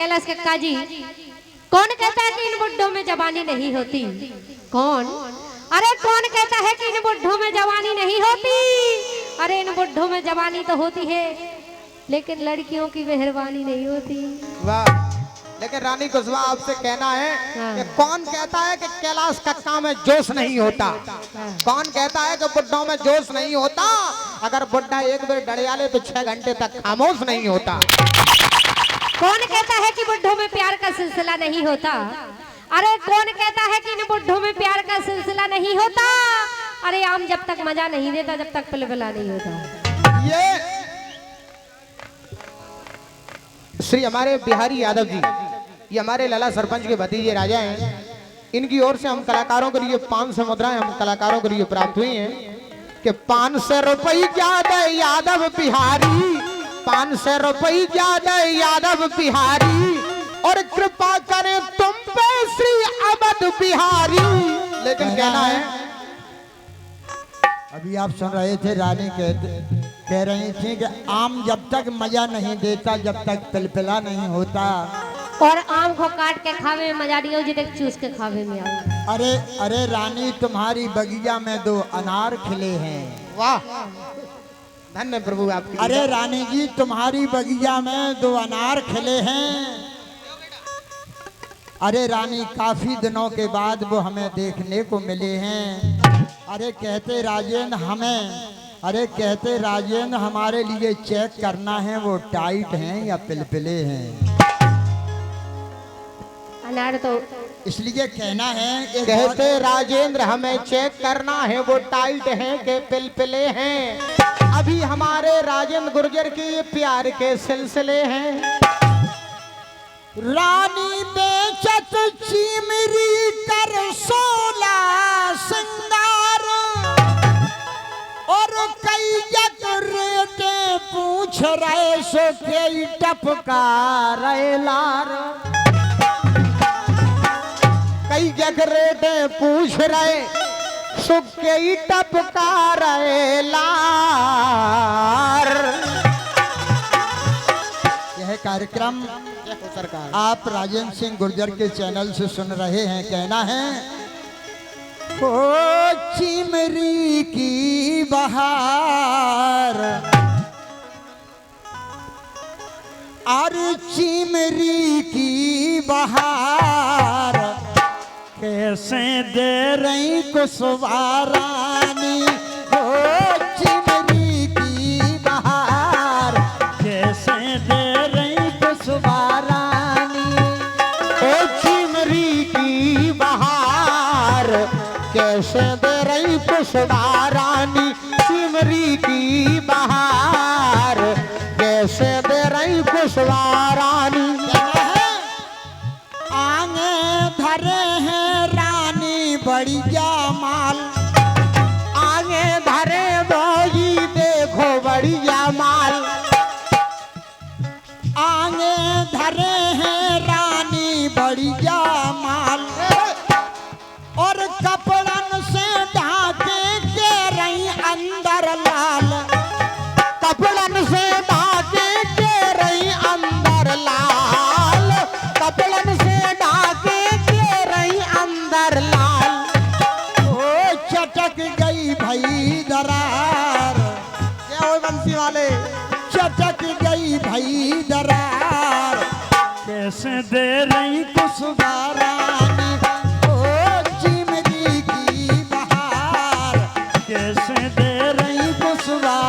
कैलाश कक्का जी, कौन कहता है कि इन बुड्ढों में जवानी नहीं होती? कौन? अरे कौन कहता है कि इन बुड्ढों में जवानी नहीं होती? अरे इन बुड्ढों में जवानी तो होती है, लेकिन लड़कियों की मेहरबानी नहीं होती। वाह। लेकिन रानी कुशवाहा आपसे कहना है कि कौन कहता है कि कैलाश कक्का में जोश नहीं होता? कौन कहता है कि बुड्ढों में जोश नहीं होता? अगर बुड्ढा एक बार डड़ियाले तो 6 घंटे तक खामोश नहीं होता। कौन कहता है कि बुड्ढों में प्यार का सिलसिला नहीं होता? अरे कौन कहता है कि इन बुड्ढों में प्यार का सिलसिला नहीं होता? अरे आम जब तक मजा नहीं देता, जब तक पिलपिला नहीं होता। ये श्री हमारे बिहारी यादव जी, ये हमारे लाला सरपंच के भतीजे राजा हैं। इनकी ओर से हम कलाकारों के लिए 500 मुद्राएं हम कलाकारों के लिए प्राप्त हुई हैं कि 500 रुपये ज्यादा यादव बिहारी, 500 रुपये ज्यादा यादव बिहारी, और कृपा करें तुम पे श्री अवध बिहारी। लेकिन कहना है, अभी आप सुन रहे थे रानी कह रही थी कि आम जब तक मजा नहीं देता, जब तक पिलपिला नहीं होता। और आम को काट के खावे में मजा नहीं, जिसे चूस के खावे में आओ। अरे अरे रानी, तुम्हारी बगीचा में 2 अनार खिले हैं। वाह, धन्य प्रभु आपकी। अरे रानी जी, तुम्हारी बगीचा में 2 अनार खिले हैं। अरे रानी, काफी दिनों के बाद वो हमें देखने को मिले हैं। अरे कहते राजेंद्र हमारे लिए चेक करना है, वो टाइट हैं या पिलपिले हैं। अनार तो इसलिए कहना है, कहते राजेंद्र हमें चेक करना है, वो टाइट हैं कि पिलपिले हैं। अभी हमारे राजेंद्र गुर्जर के प्यार के सिलसिले हैं। रानी बेचत चिमरी कर 16 सिंगार, और कई रेटे पूछ रहे सो के टपका रहे लार। कई रेटे पूछ रहे सो के टपका रहे लार। यह कार्यक्रम सरकार आप राजेंद्र सिंह गुर्जर के चैनल से सुन रहे हैं। कहना है, ओ चिमरी की बहार, और चिमरी की बहार, कैसे दे रही कुशवाहा रानी। ओ चिमरी की बहार, कैसे दे रही कुशवाहा रानी। ओ चिमरी की बहार, कैसे दे रही कुशवाहा रानी। चिमरी की बहार, कैसे दे रही कुशवाहा रानी। आंगे धरे हैं रानी बढ़िया माल, आगे धरे भोजी देखो बढ़िया माल। आंगे धरे हैं रानी बढ़िया माल, और कपड़न से ढाके के रही अंदर लाल। कपड़न से ढाके के रही अंदर लाल। कपड़न से ढाके के रही अंदर लाल। ओ चटक गई भई दरार, क्या हो बंसी वाले? चटक गई भई दरार, कैसे दे रही कुशवाहा रानी। ओ चिमरी की बहार, कैसे दे रही कुशवाहा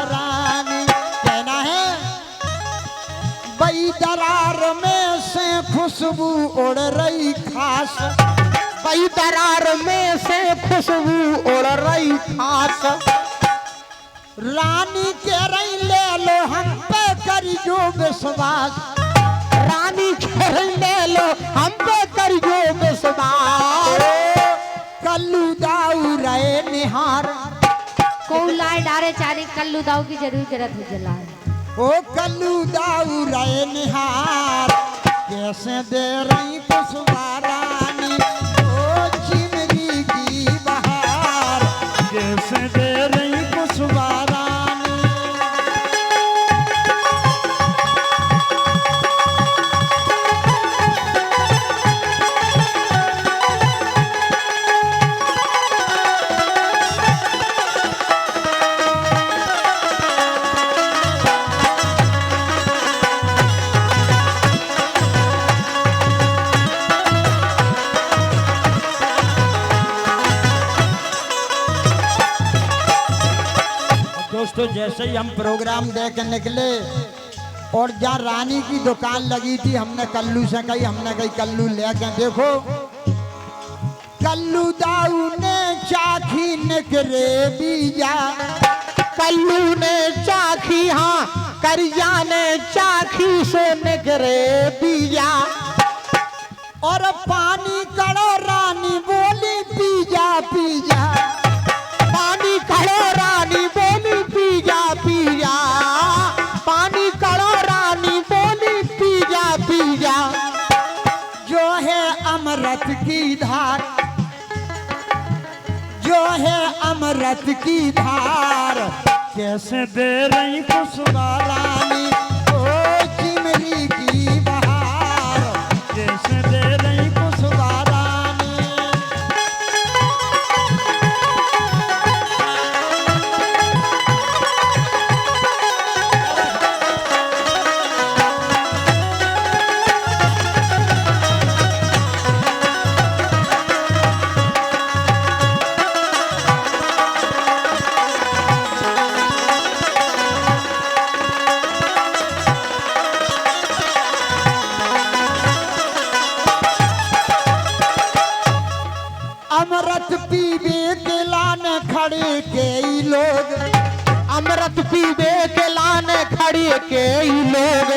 रानी। कहना है, बई दरार में से खुशबू उड़ रही खास। बई दरार में से खुशबू उड़ रही खास। रानी के रही ले लो हम पे करी जो विश्वास। रानी ले लो हम पे करियो विश्वास। कल्लू दाऊ रहे निहार, को लाए डारे चारे कल्लू दाऊ की जरूर जरूरत है जला। ओ कल्लू दाऊ रहे निहार, कैसे दे रही पुष्पारानी ओ चिमरी की बहार, कैसे दे रही पुष्पारानी। दोस्तों जैसे ही हम प्रोग्राम देख के निकले और जहाँ रानी की दुकान लगी थी, हमने कल्लू से कही, हमने कही कल्लू लेके देखो। कल्लू दाऊ ने चाखी निकरे बीजा, कल्लू ने चाखी हाँ करिया ने चाखी से निकरे बीजा। और पानी कड़ो रानी बोली पीजा पीजा, पानी कड़ो रानी बोली पीजा पीजा, पानी कड़ो रानी बोली पीजा पीजा। जो है अमृत की धार, जो है अमृत की धार, कैसे दे रही पुष्पारानी ओ चिमरी की बहार, कैसे दे रही पुष्पारानी। अमृत पीवे के लाने खड़े कई लोग, अमृत पीवे के लाने खड़ी के ही लोग।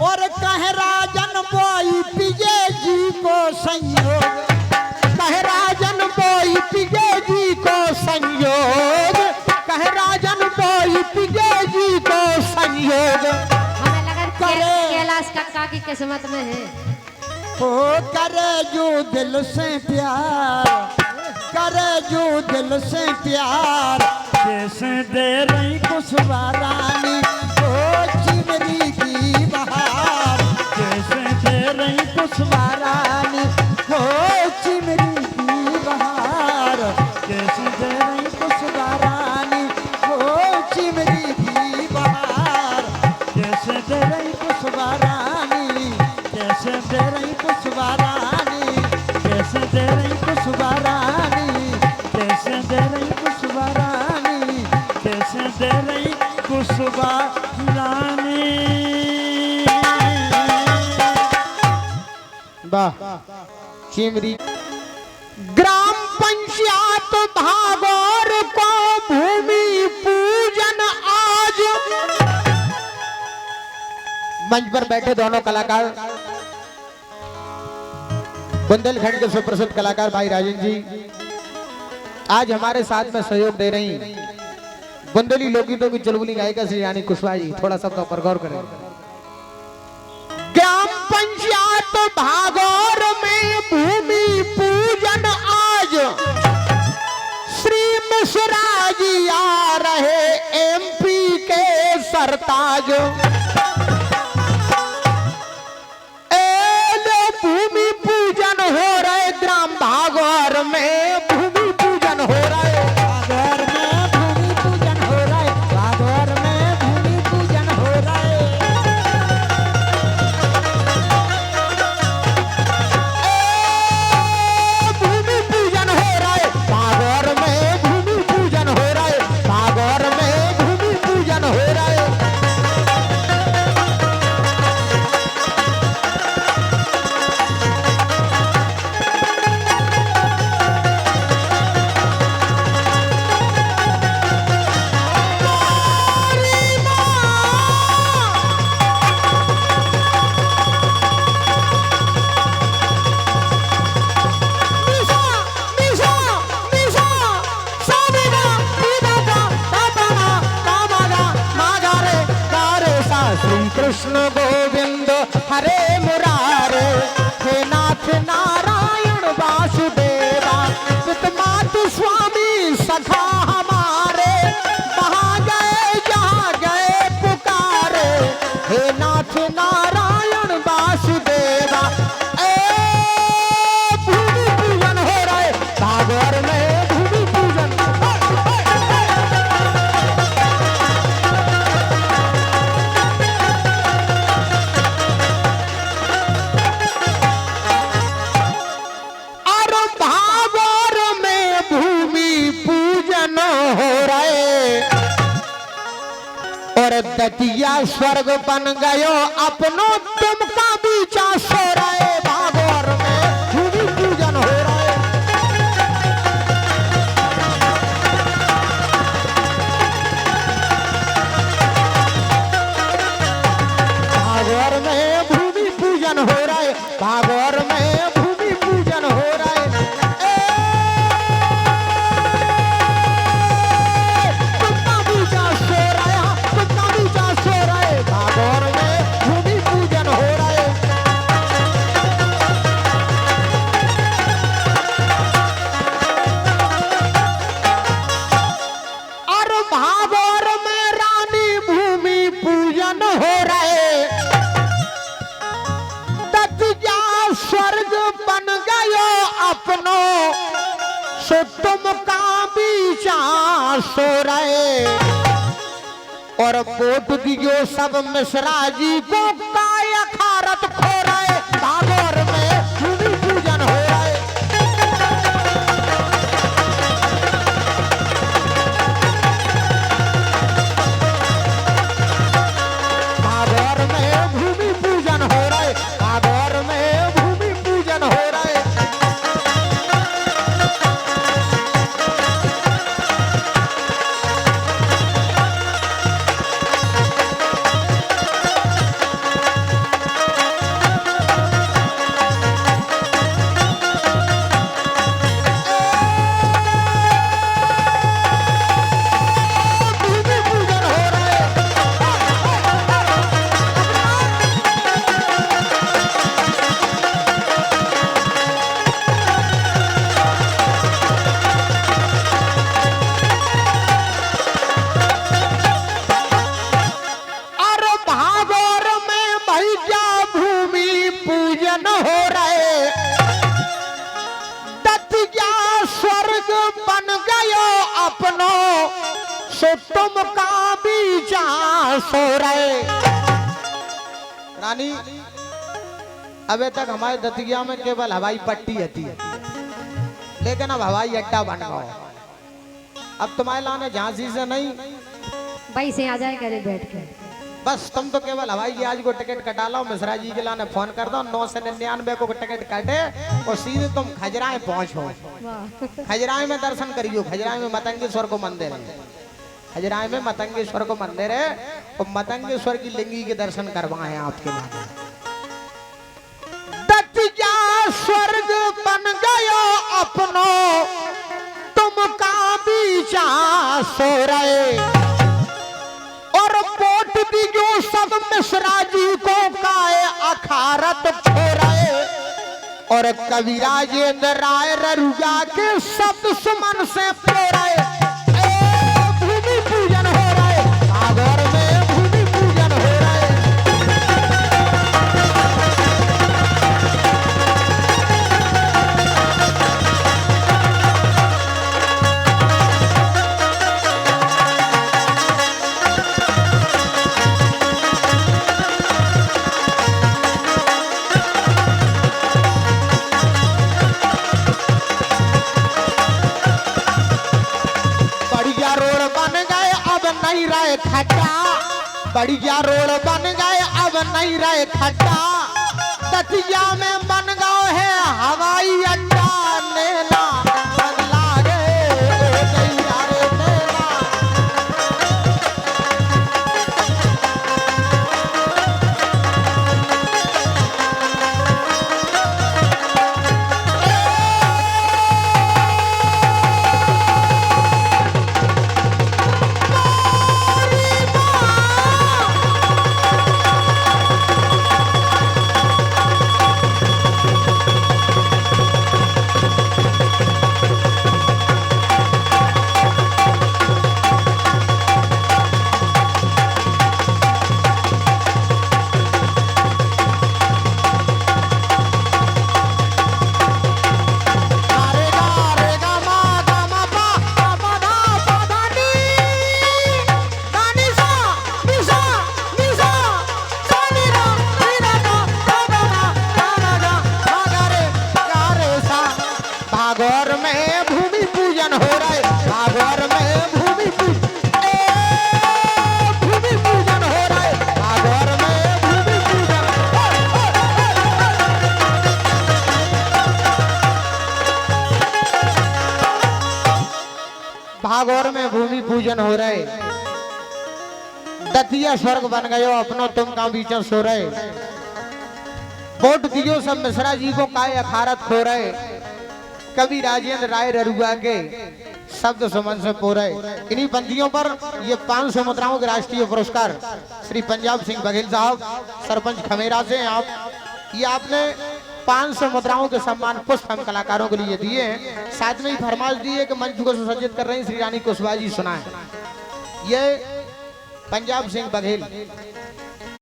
और कह राजन बोई पिजे जी को संयोग, कह राजन बोई पिगे जी को संयोग, कह राजन बोई पिगे जी को संयोग। हमें लगा करे। कैलाश कक्का की किस्मत में है। ओ करे जो दिल से प्यार, करे जो दिल से प्यार, कैसे दे रही पुष्पारानी ओ चिमरी की बहार, कैसे दे रही पुष्पारानी ओ चिमरी की बहार, कैसे दे रही पुष्पारानी ओ चिमरी की बहार, कैसे दे रही पुष्पारानी, कैसे दे रही पुष्पारानी, कैसे दे रही पुष्पारानी, कैसे दे रही पुष्पारानी, कैसे दे रही पुष्पारानी। वाह चिमरी। ग्राम पंचायत भागौर को भूमि पूजन आज। मंच पर बैठे दोनों कलाकार, बुंदेलखंड के सुप्रसिद्ध कलाकार भाई राजन जी आज हमारे साथ में सहयोग दे रही बुंदेली लोकगीतों की चुलबुली गायिका श्री रानी कुशवाहा जी। थोड़ा शब्दों पर गौर करें। ग्राम पंचायत भागौर में भूमि पूजन आज, श्री मिश्रा जी आ रहे एमपी के सरताज। भूमि पूजन हो रहे ग्राम भागौर में, भूमि पूजन हो रहे भागौर में, भूमि पूजन हो रहे, भागौर में भूमि पूजन हो रहे। भूमि पूजन हो रहे भागौर में, भूमि पूजन हो रहे भागौर में, भूमि पूजन हो रहे। हरे मुरारे, हे नाथ नारायण वासुदेवा, पितमातु स्वामी सखा हमारे, वहाँ गए जहाँ गए पुकारे, हे नाथ नारायण वासुदेवा। भूमि पूजन हो रहे भागवत में, भूमि पूजन। और भागवत में भूमि पूजन हो रहे, और दतिया स्वर्ग बन गयो अपनो, तुमका बीचा सो रहे, भागवत में भूमि पूजन हो रहे। भागवत में भूमि पूजन हो रहे, भागवत में भूमि पूजन हो रहे। तुमका बीचा सो रहे, तुमका बीचा सो रहे, भागवत में भूमि पूजन हो रहे। और भागवत में रानी भूमि पूजन हो रहे, दतिया स्वर्ग बन गयो अपनो, सो तुम का बीचा सो रहे, और वोट दियो सब मिश्रा जी को, काय अखारत खो रहे, भागवत में भूमि पूजन हो रहे। भागवत में भूमि पूजन हो रहे, भागवत में भूमि पूजन हो रहे। भूमि पूजन हो रहे। और भागवत में भैया भूमि पूजन हो रहे, दतिया स्वर्ग बन गयो अपनो, सो तुम का बीचा सो रहे। रानी अबे तक हमारे दतिया में केवल हवाई पट्टी थी, लेकिन अब हवाई अड्डा बन गया। अब तुम्हारे लाने झांसी से नहीं, भाई से आ जाए करे बैठ के। बस तुम तो केवल हवाई जहाज को टिकट कटा लो, मिश्रा जी के लाने फोन कर दो, 999 को टिकट काटे और सीधे तुम खजराए पहुंचो। वाह। खजराए में दर्शन करियो, खजराए में मतंगेश्वर को मंदिर है, खजराए में मतंगेश्वर को मंदिर है, और मतंगेश्वर की लिंगी के दर्शन करवाए आपके लिए। दतिया स्वर्ग बन गयो अपनो, तुम का बीचा सो रहे, और वोट दीजो सब मिश्रा जी को, काय अखारत खो रहे, और कवि राजेंद्र राय ररुआ के शब्द सुमन से पो रहे। भूमि पूजन हो रहे, भागवत में भूमि पूजन हो रहे। नहीं रहे खड्डा, बढ़िया रोड बन गए अब नहीं रहे खड्डा, दतिया में बन गए है हवाई अड्डा, नेला बदला रे नेला। भागौर में भूमि पूजन हो रहा है, भागौर में भूमि पूजन हो रहा है, भागौर में भूमि पूजन। भागौर में भूमि पूजन हो रहा है, दतिया स्वर्ग बन गयो अपनो तुम का बीच सो रहे, वोट दियो सब मिश्रा जी को काय अखारत खो रहे, कवि राजेंद्र राय ररुआ के शब्द सुमन से पो रहे। इन्हीं बंदियों पर ये 500 मुद्राओं के राष्ट्रीय पुरस्कार श्री पंजाब सिंह बघेल साहब सरपंच खमेरा से आप ये आपने 500 मुद्राओं के सम्मान पुष्प हम कलाकारों के लिए दिए हैं। साथ में ही फरमाइश दी है कि मंच को सुसज्जित कर रहे हैं श्री रानी कुशवाहा जी सुनाए। ये पंजाब सिंह बघेल